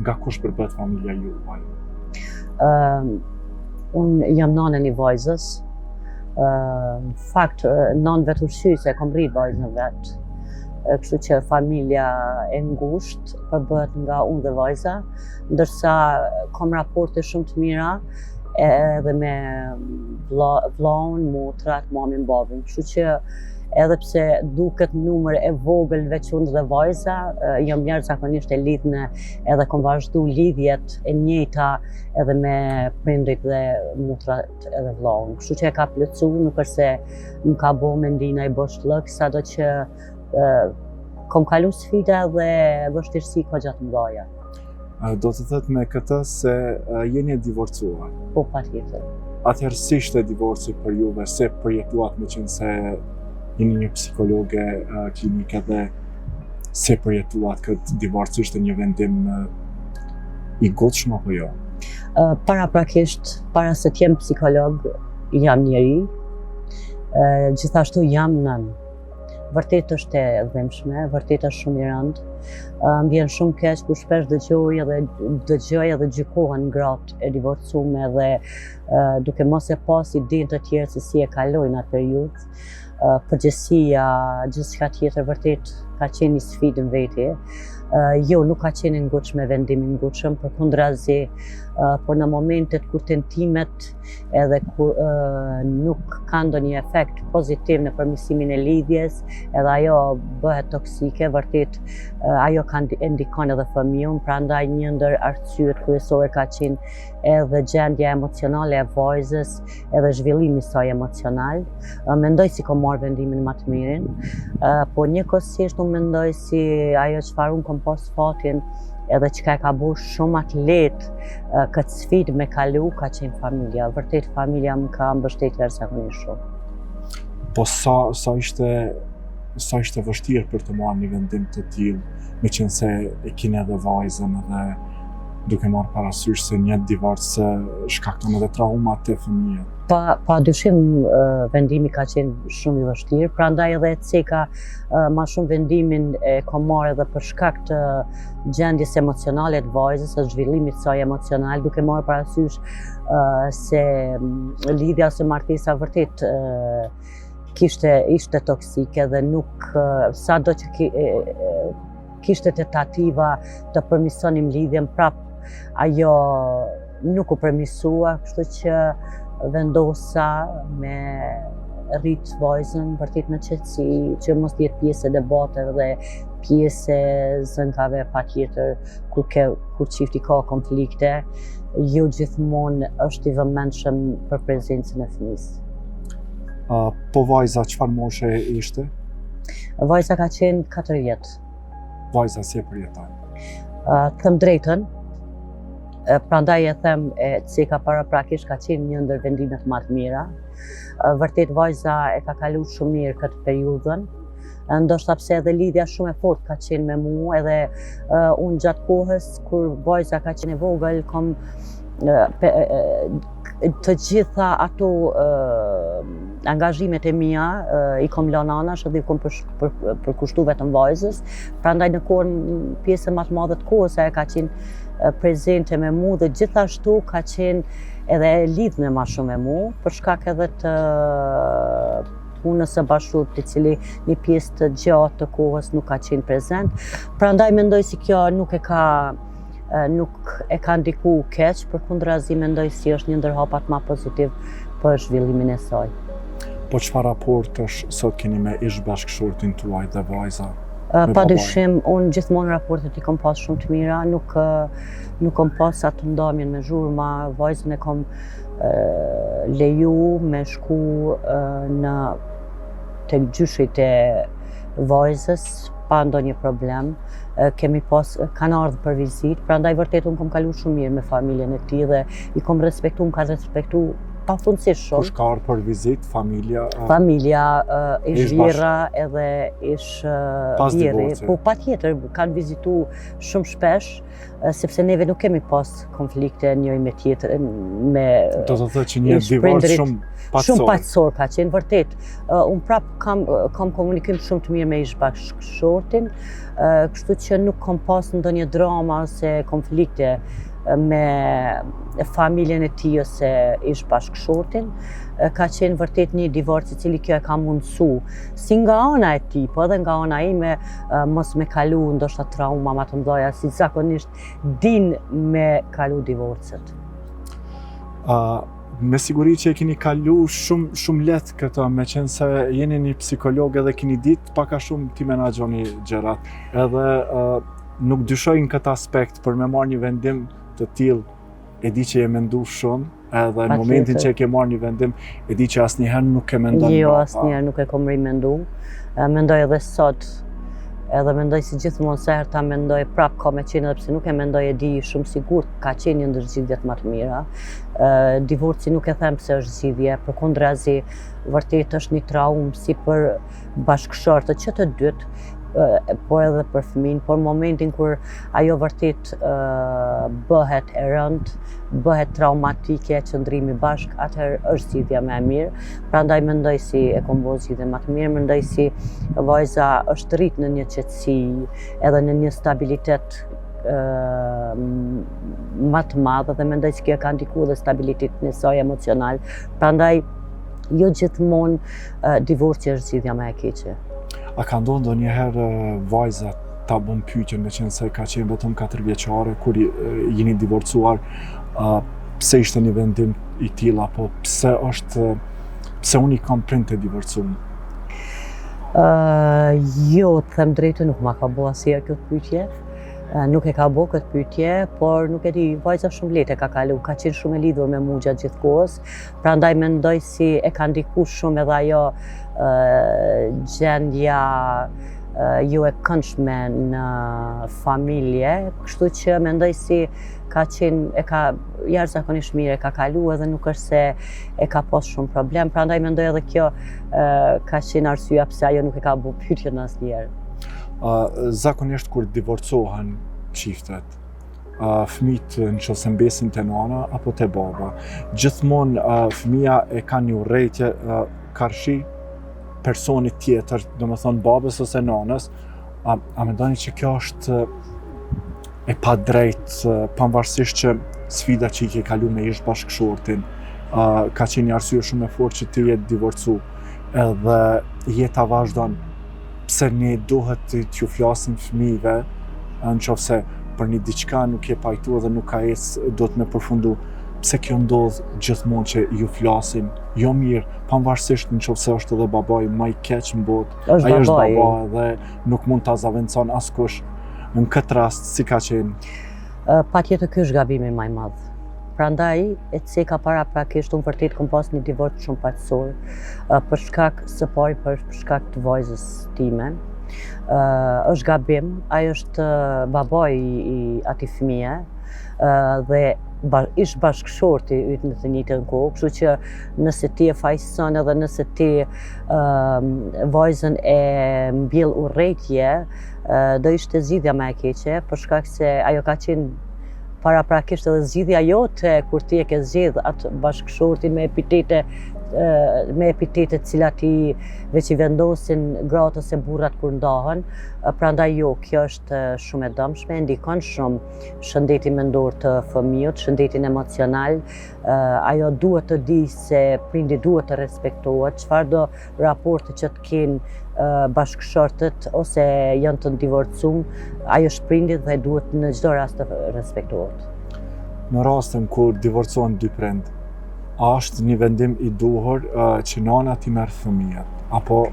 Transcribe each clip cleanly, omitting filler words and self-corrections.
Nga kush përbët familja juaj? Unë jam nane një vajzës. Në fakt, nanë vetë ushqyse, kom rritë vajzën vetë. Kështu që familja e ngusht përbët nga unë dhe vajza, ndërsa kom raporte shumë të mira edhe me vllaun, motrat, mamin, babin. Kështu që edhe pse duket numër e vogël veç unë dhe vajza, jam jashtëzakonisht e lidhne edhe kom vazhdu lidhjet e njëjta edhe me prindrit dhe motrat edhe vllaun. Kështu që e ka plotsu, nuk është se më ka bo mendina i boshllëk, sado që kom kalu sfida dhe vështirësi ka gjatë mëdhaja. Do të thëtë me këtë se jeni e divorcuar? Po, patjetër. Atëherë si ishte divorci për juve, se përjetuat me qenë se jeni një psikologe klinike dhe se përjetuat këtë divorci, ishte një vendim i gatshëm apo jo? Paraprakisht, para se t'jem psikolog, jam njeri, gjithashtu jam nën. Vërtet është e dhimbshme, vërtet është shumë i rëndë. Më vjen shumë keq kur shpesh dëgjoj edhe gjykohen gratë e divorcume dhe duke mos e pas idenë të tjerë se si e kalojnë atë periudhë. Përgjësia, gjithçka tjetër vërtet ka qenë një sfidë në veti. Jo, nuk ka qenë ngutshme, vendim i ngutshëm, përkundrazi, por në momentet kur tentimet edhe kur nuk ka ndonjë efekt pozitiv në përmirësimin e lidhjes, edhe ajo bëhet toksike, vërtet ajo ndikon edhe fëmijën, prandaj një ndër arsyet kryesore ka qenë edhe gjendja emocionale e vajzës, edhe zhvillimi i saj emocional. Mendoj si kom marrë vendimin më të mirin, po njëkohësisht unë mendoj si ajo çfarë unë kom pas fatin edhe çka e ka bu shumë atë lehtë këtë sfidë me kalu ka qenë familja. Vërtet familja më ka mbështetur jashtëzakonisht shumë. Po sa ishte vështirë për të marrë një vendim të tillë, me qenë se e keni edhe vajzën edhe duke marrë parasysh se një divorc shkakton edhe trauma te fëmijët. Pa dyshim vendimi ka qenë shumë i vështirë, prandaj edhe e ceka ma shumë vendimin e kom marrë edhe për shkak të gjendjes emocionale të vajzës, së zhvillimit të saj emocional, duke marrë parasysh se lidhja ose martesa vërtet ishte toksike dhe nuk sado që kishte tentativa të përmirësonim lidhjen, prap ajo nuk u përmirësua, kështu që vendosa me rrit vajzën vërtet në qetësi, që mos jetë pjesë e debateve dhe pjesë e zënkave patjetër kur çifti ka konflikte, jo gjithmonë është i vëmendshëm për prezencën e fëmijës. Po vajza çfarë moshe ishte? Vajza ka qenë 4 vjet. Vajza si e përjeton? Them drejtën, prandaj e them se ka paraprakisht ka qenë një ndër vendimet më të mira. Vërtet vajza e ka kaluar shumë mirë këtë periudhën, ndoshta pse edhe lidhja shumë e fortë ka qenë me mua, edhe unë gjatë kohës kur vajza ka qenë e vogël kom të gjitha ato angazhimet e mia i kom lënë anash dhe i kom përkushtu vetëm vajzës, prandaj në pjesën më të madhe të kohës ajo ka qenë prezente me mua dhe gjithashtu ka qenë edhe lidhne më shumë me mua, për shkak edhe të punës së bashkëpunëtorit, i cili një pjesë të gjatë të kohës nuk ka qenë prezent. Prandaj mendoj si kjo nuk e ka ndiku keq, përkundrazi mendoj si është një ndër hapat më pozitiv për zhvillimin e saj. Po çfarë raportesh sot keni me ish-bashkëshortin tuaj dhe vajza? Padyshim, unë gjithmonë raportet i kom pas shumë të mira, nuk kom pas atë ndamjen me zhurma, vajzën e kom leju me shku tek gjyshit e vajzës pa ndonjë problem. Kanë ardhur për vizitë, prandaj vërtet unë kom kalu shumë mirë me familjen e tij dhe i kom respektu, ka respektu pafundësisht shumë. Kush ka ardhur për vizitë, familja? Familja, ish vjera edhe ish Pas vjeri. divorcit. Po patjetër kanë vizitu shumë shpesh, sepse neve nuk kemi pas konflikte njëri me tjetrin, me Do të thotë që një ish divorc prindrit shumë shumë paqësor. paqësor ka qenë vërtet. Unë prap kam komunikim shumë të mirë me ish bashkëshortin, kështu që nuk kam pas ndonjë drama ose konflikte me familjen e tij ose ish bashkëshortin. Ka qenë vërtet një divorc i cili kjo e ka mundësu si nga ana e tij, po edhe nga ana ime mos me kalu ndoshta trauma më të mëdha, si zakonisht din me kalu divorcet. Me siguri që e keni kalu shumë lehtë këtë, me qenë se jeni një psikolog edhe keni ditë paka shumë ti menaxhoni gjërat. Edhe nuk dyshoj në këtë aspekt për me marrë një vendim të tillë, e di që e mendu shumë, edhe në momentin që e ke marrë një vendim, e di që asnjëherë nuk e mendon. Jo, asnjëherë nuk e kam rimendu. Mendoj edhe sot, edhe mendoj si gjithmonë se herë ta mendoj prap ka me qenë, edhe pse nuk e mendoj e di shumë sigurt, ka qenë një ndër zgjidhjet më të mira. Divorci nuk e them se është zgjidhje, përkundrazi vërtet është një traumë si për bashkëshortët që të dytë, po edhe për fëmin, por momentin kur ajo vërtet bëhet e rëndë, bëhet traumatike, qëndrimi bashk, atëherë është zgjidhja më e mirë. Prandaj mendoj si e kam bërë zgjidhjen më të mirë, mendoj si vajza është rrit në një qetësi edhe në një stabilitet më të madhe dhe mendoj se kjo ka ndikuar dhe stabilitetin e saj emocional. Prandaj jo gjithmonë divorci është zgjidhja më e keqe. A ka ndodhur ndonjëherë vajza ta bën pyetjen, me qenë se ka qenë vetëm 4 vjeçare kur jeni divorcuar, pse ishte një vendim i tillë, apo pse unë i kam prind të divorcuar? Jo, të them drejtën, nuk ma ka bo asnjëherë këtë pyetje. Nuk e ka bo këtë pyetje, por nuk e di, vajza shumë lehtë e ka kalu, ka qenë shumë e lidhur me mua gjatë gjithë kohës, prandaj mendoj si e ka ndikuar shumë edhe ajo gjendja jo e këndshme në familje, kështu që mendoj si ka qenë, e ka jashtëzakonisht mirë e ka kalu edhe nuk është se e ka pas shumë problem, prandaj mendoj edhe kjo ka qenë arsyeja pse ajo nuk e ka bërë pyetjen asnjëherë. Zakonisht kur divorcohen çiftet, fëmijët nëse mbesin te nana apo te baba, gjithmonë fëmia e ka një urrëtie karshi personit tjetër, domethënë babës ose nanës. A mendoni që kjo është e padrejtë, pavarësisht që sfida që i ke kalu me ish bashkëshortin, ka qenë një arsye shumë e fortë që ti je divorcu, edhe jeta vazhdon, pse ne duhet t'ju flasim fëmijëve, nëse për një diçka nuk je pajtu dhe nuk ka ecë, do të me përfundu, pse kjo ndodh gjithmonë që ju flasin jo mirë, pavarësisht nëse është edhe babai më i keq në botë, ai është baba dhe nuk mund ta zaventon askush. Në këtë rast si ka qenë? Patjetër ky është gabimi më i madh. Prandaj e ceka paraprakisht unë vërtet kam pas një divorc shumë paqësor, për shkak së pari për shkak të vajzës time. Është gabim, ai është babai i atij fëmie dhe ish bashkëshorti yt në të njëjtën kohë, kështu që nëse ti e fajson edhe nëse ti vajzën e mbjell urrëtie, do ishte zgjidhja më e keqe, për shkak se ajo ka qenë paraprakisht edhe zgjidhja jote kur ti e ke zgjedh atë bashkëshortin me epitetet cilat i veç i vendosin gratë ose burrat kur ndahen. Prandaj jo, kjo është shumë e dëmshme, ndikon shumë shëndetin mendor të fëmijët, shëndetin emocional. Ajo duhet të di se prindi duhet të respektohet, çfarëdo raporte që të kenë bashkëshortët ose janë të divorcuar, ajo është prindi dhe duhet në çdo rast të respektohet. Në rastin kur divorcohen dy prind, a është një vendim i duhur që nana t'i merr fëmijët, apo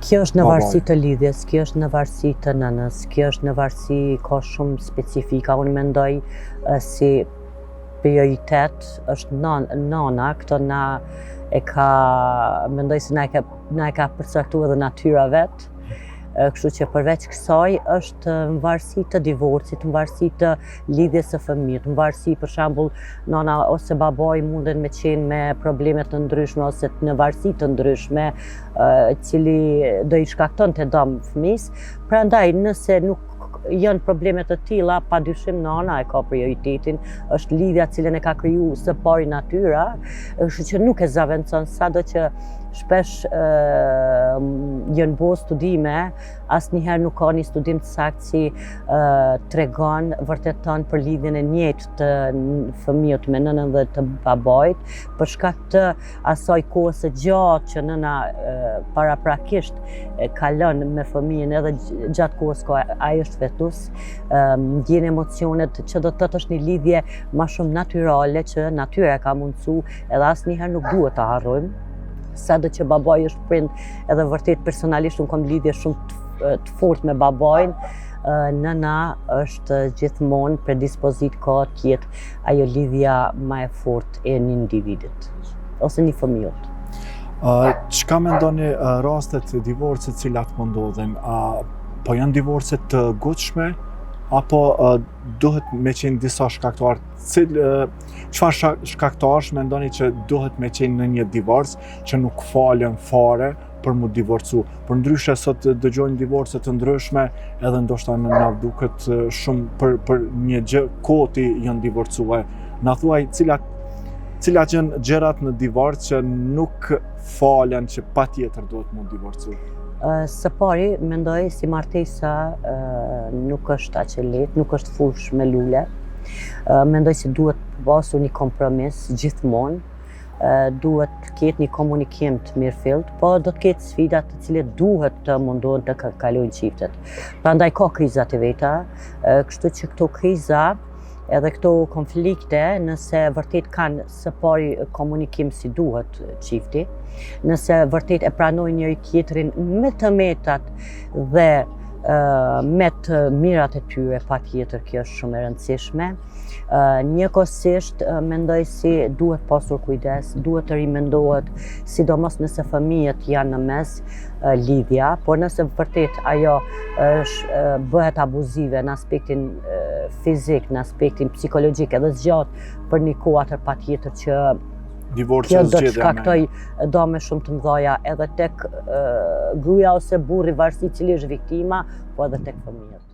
kjo është në varësi të lidhjes, kjo është në varësi të nënës, kjo është në varësi, ka shumë specifika. Unë mendoj si prioritet është nana, këto mendoj se na e ka përcaktuar edhe natyra vet. Kështu që përveç kësaj është në varësi të divorcit, në varësi të lidhjes së fëmijët, në varësi për shembull nana ose babai munden me qenë me probleme të ndryshme ose në varësi të ndryshme, cili do i shkaktonte dëm fëmijës. Prandaj nëse nuk janë probleme të tilla, padyshim nana e ka prioritetin, është lidhja cilën e ka kriju së pari natyra, kështu që nuk e zaventson, sado që shpesh janë bo studime, asnjëherë nuk ka një studim të saktë si tregon, vërteton për lidhjen e njëjtë të fëmijët me nënën dhe të babait, për shkak të asaj kohë së gjatë që nëna paraprakisht kalon me fëmijën, edhe gjatë kohës që ai është fetus, ndjen emocionet, që do të thotë është një lidhje më shumë natyrale që natyra ka mundsu, edhe asnjëherë nuk duhet ta harrojmë. Sado që babai është prind, edhe vërtet personalisht unë kam lidhje shumë të fortë me babain, nëna është gjithmonë predispozit ka të jetë ajo lidhja më e fortë e një individit ose një fëmijët. Çka mendoni rastet e divorcit cilat po ndodhin? Po janë divorce të gutshme apo duhet me qenë disa shkaktarë? Çfarë shkaktarësh mendoni që duhet me qenë në një divorc që nuk falen fare për mu divorcu? Përndryshe sot dëgjojmë divorce të ndryshme, edhe ndoshta na duket shumë për një gjë koti janë divorcuar. Na thuaj cilat janë gjërat në divorc që nuk falen, që patjetër duhet mu divorcu? Së pari, mendoj si martesa nuk është aq e lehtë, nuk është fush me lule. Mendoj se duhet pasur një kompromis gjithmonë, duhet të ketë një komunikim të mirëfillt, po do të ketë sfida të cilat duhet të mundohen të kalojnë çiftet. Prandaj ka krizat e veta, kështu që këto kriza edhe këto konflikte, nëse vërtet kanë së pari komunikim si duhet çifti, nëse vërtet e pranojnë njëri tjetrin me të metat dhe me të mirat e tyre, patjetër kjo është shumë e rëndësishme. Njëkohësisht mendoj si duhet pasur kujdes, duhet të rimendohet, sidomos nëse fëmijët janë në mes lidhja, por nëse vërtet ajo bëhet abuzive në aspektin fizik, në aspektin psikologjik edhe zgjat për një kohë, atëherë patjetër që kjo do të shkaktoj dëme shumë të mëdha edhe tek gruaja ose burri, varësi cili është viktima, po edhe tek fëmijët.